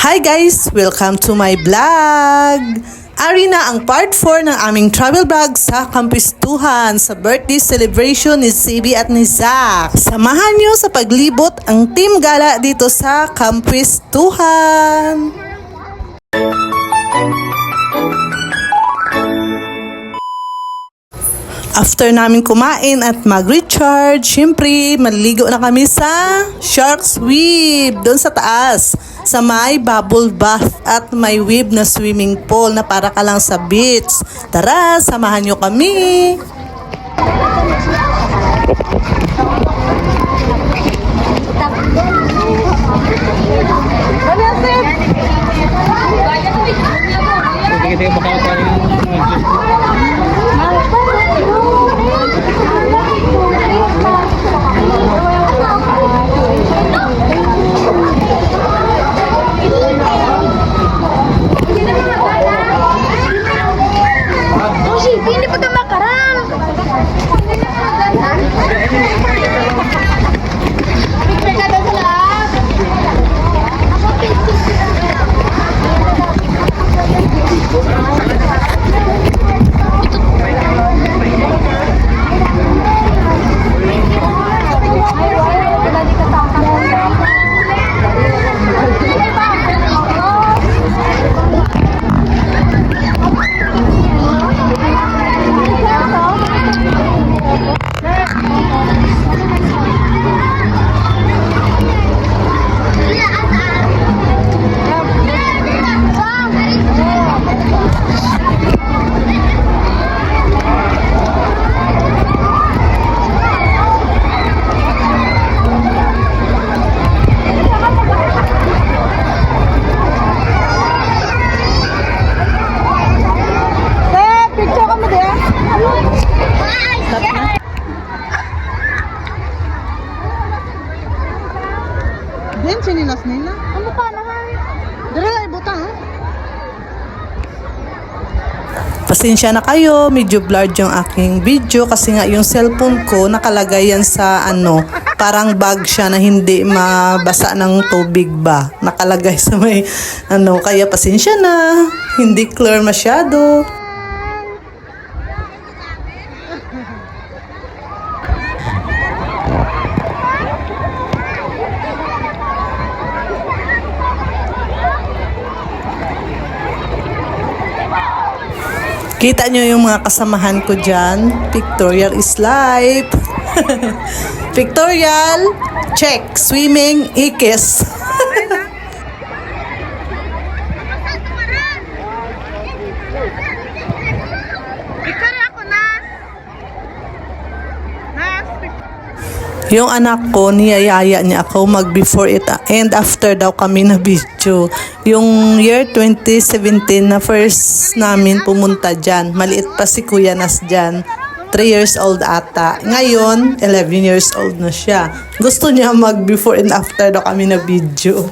Hi guys! Welcome to my vlog! Ari na ang part 4 ng aming travel vlog sa Kampistuhan sa birthday celebration ni Zibi at ni Zach. Samahan nyo sa paglibot ang team gala dito sa Kampistuhan. After namin kumain at mag-recharge, syempre, maliligo na kami sa Shark's Weave, doon sa taas. Sa may bubble bath at may wave na swimming pool na para ka lang sa beach. Tara, samahan nyo kami! Hindi po ito makarang. Picture ka doon sa lahat. Yan, sinilas nila. Ano pa naman? Dara, ibutang. Pasensya na kayo, medyo blurred yung aking video kasi nga yung cellphone ko nakalagay yan sa parang bag siya na hindi mabasa ng tubig ba. Nakalagay sa may kaya pasensya na, hindi clear masyado. Kita nyo yung mga kasamahan ko dyan. Pictorial is life. Pictorial, check. Swimming, ikis. Yung anak ko, niyayaya niya ako mag before it and after daw kami na video. Yung year 2017 na first namin pumunta dyan. Maliit pa si Kuya Nas dyan. 3 years old ata. Ngayon, 11 years old na siya. Gusto niya mag before and after daw kami na video.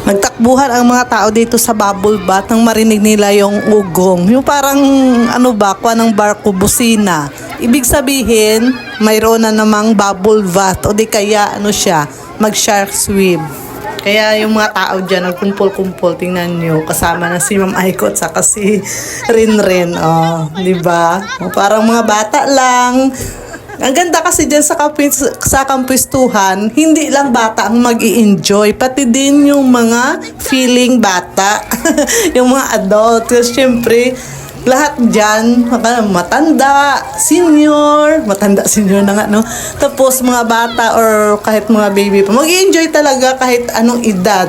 Nagtakbuhan ang mga tao dito sa bubble bath nang marinig nila yung ugong. Yung parang kuha ng barko busina. Ibig sabihin, mayroon na namang bubble bath o di kaya mag-shark swim. Kaya yung mga tao dyan nagkumpol-kumpol, tingnan nyo, kasama na si Ma'am Aiko at saka si Rinren. Oh, di ba? Parang mga bata lang. Ang ganda kasi dyan sa Kampistuhan, hindi lang bata ang mag-i-enjoy, pati din yung mga feeling bata, yung mga adult. Kasi syempre, lahat dyan, matanda, senior na nga, no? Tapos mga bata or kahit mga baby pa, mag-enjoy talaga kahit anong edad.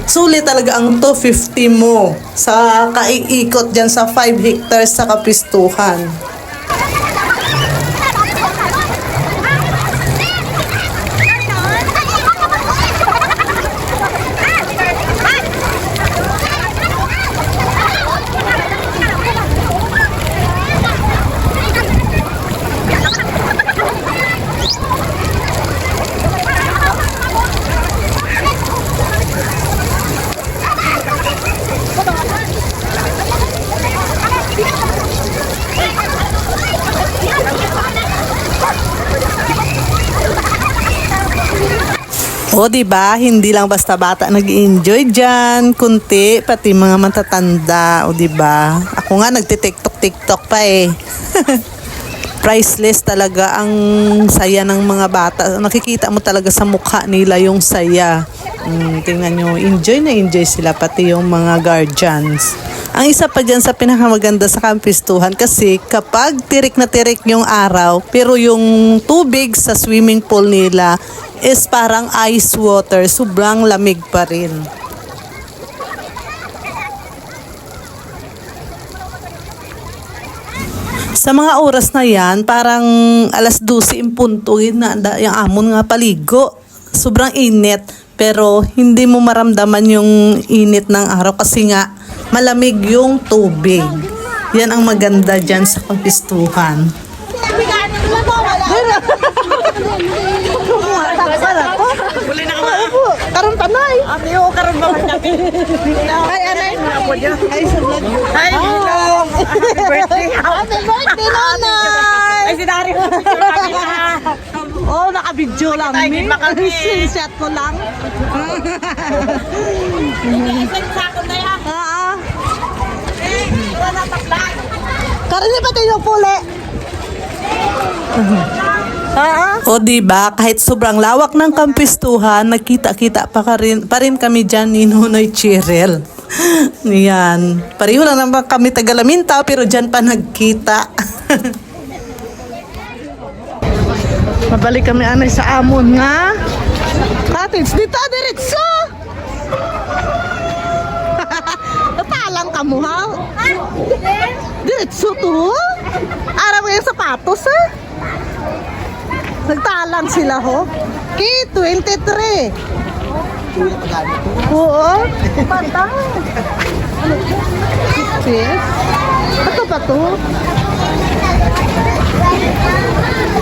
Sulit talaga ang 250 mo sa kaiikot dyan sa 5 hectares sa Kapistuhan. O, diba? Hindi lang basta bata nag-enjoy dyan. Kunti, pati mga matatanda. O, diba? Ako nga, nagtitiktok-tiktok pa eh. Priceless talaga ang saya ng mga bata. Nakikita mo talaga sa mukha nila yung saya. Tingnan nyo, enjoy na enjoy sila, pati yung mga guardians. Ang isa pa dyan sa pinakamaganda sa Kapistuhan kasi kapag tirik na tirik yung araw, pero yung tubig sa swimming pool nila is parang ice water, sobrang lamig pa rin. Sa mga oras na yan, parang alas 12 in punto, na yung amon nga paligo. Sobrang init, pero hindi mo maramdaman yung init ng araw kasi nga malamig yung tubig. Yan ang maganda dyan sa Kapistuhan. Karon tanay. Amiyo, karon ba natin? Ay, anay. Ay, sa vlog. Ay, hello. Happy birthday. Happy birthday, nanay! Ay, si Dario. Oh, naka-video lang. Ay, di ba kami? Screenshot ko lang. Isang sakot na yan. Wala na taklan. Karon ni pati yung puli. O diba, kahit sobrang lawak ng Kapistuhan, nagkita-kita pa rin kami dyan ni Nunoy Cheryl. Yan. Pareho lang naman kami taga-Laminta, pero dyan pa nagkita. Mabalik kami anay sa amon nga. Cottage, dito, diretso! Natalang ka mo, ha? Diretso to? Araw mo yung sapatos, ha? Nagtalang sila, ho? K23. Oo. Patang. Sis? Ito ba to?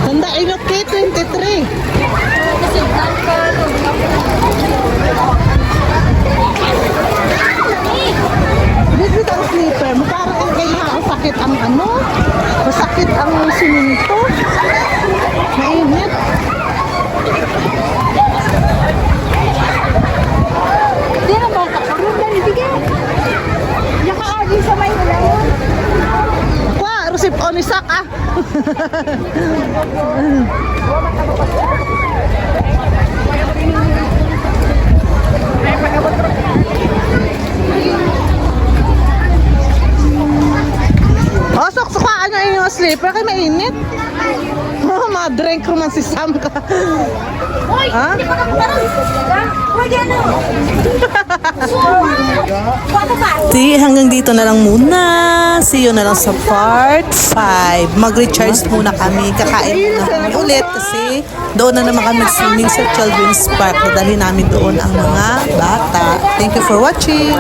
Tanda inot K23. Dito ang slipper mo. Parang masakit ang ano? Masakit ang siminto. Mainit. Di na ba kakarun dahil bigyan? Naka-agi sa may hulayon. Kwa, rusip onisak ah. Oh, sok-sokaan nyo yung sleeper kay mainit. Oh, ma-drink naman si Sam ka. Hoy, Ha? hindi pa kakarun. Hoy, di ano? Hanggang dito na lang muna. See you na lang sa part 5. Mag-recharge muna kami. Kakain muna kami ulit kasi doon na naman kami swimming sa Children's Park. Dali namin doon ang mga bata. Thank you for watching.